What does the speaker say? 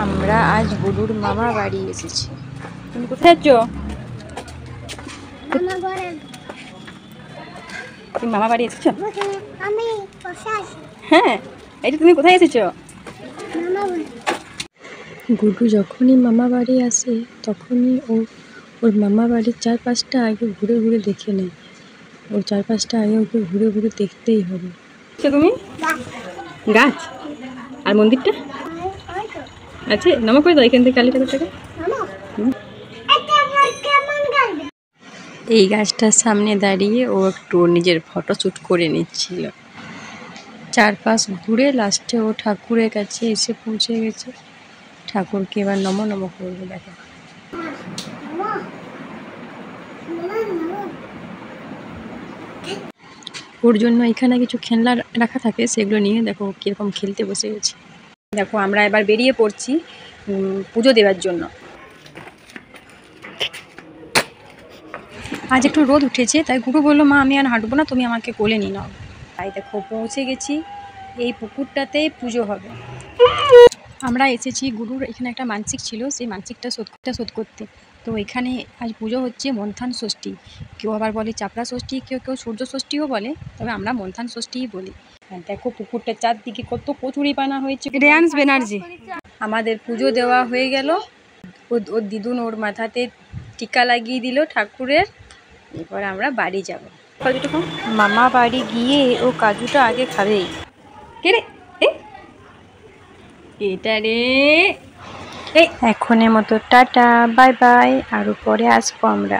আমরা আজ গুডুর মামা বাড়ি এসেছি। তুমি কোথায় যাচ্ছ? তুমি মামা বাড়ি এসেছো? হ্যাঁ, এই তুমি কোথায় এসেছো? গুডু যখনই মামা বাড়ি আসে তখনই ওর মামা বাড়ির চারপাশটা আগে ঘুরে ঘুরে দেখে নেয়। ওর চারপাশটা আগে ওকে ঘুরে ঘুরে দেখতেই হবে। তুমি গাছ আর মন্দিরটা আছে, নামা করে দাও এখান থেকে কালী ঠাকুরটাকে। এই গাছটার সামনে দাঁড়িয়ে ও একটু নিজের ফটো শ্যুট করে নিচ্ছিল। চারপাশ ঘুরে লাস্টে ও ঠাকুরের কাছে এসে পৌঁছে গেছে। ঠাকুরকে এবার নমো নমো করবে। দেখো ওর জন্য এখানে কিছু খেলনা রাখা থাকে, সেগুলো নিয়ে দেখো কিরকম খেলতে বসে গেছে। দেখো আমরা এবার বেরিয়ে পড়ছি পুজো দেওয়ার জন্য। আজ একটু রোদ উঠেছে, তাই গুরু বললো মা আমি আর হাঁটবো না, তুমি আমাকে কোলে নিয়ে নাও। তাই দেখো পৌঁছে গেছি, এই পুকুরটাতেই পুজো হবে। আমরা এসেছি, গুরুর এখানে একটা মানসিক ছিল, সেই মানসিকটা শোধ করতে। তো এখানে আজ পুজো হচ্ছে মন্থান ষষ্ঠী, কেউ আবার বলে চাপড়া ষষ্ঠী, কেউ সূর্য ষষ্ঠীও বলে, তবে আমরা মন্থান ষষ্ঠীই বলি। দেখো পুকুরটার চারদিকে কত কচুরি পানা হয়েছে। রেয়ান্স ব্যানার্জি। আমাদের পুজো দেওয়া হয়ে গেল, ওর দিদুন ওর মাথাতে টিকা লাগিয়ে দিল ঠাকুরের। এরপর আমরা বাড়ি যাব। কাজুটা মামা বাড়ি গিয়ে ও কাজুটা আগে খাবেই। কে রে এটা রে। এখনের মতো টাটা, বাই বাই, আরও পরে আসবো আমরা।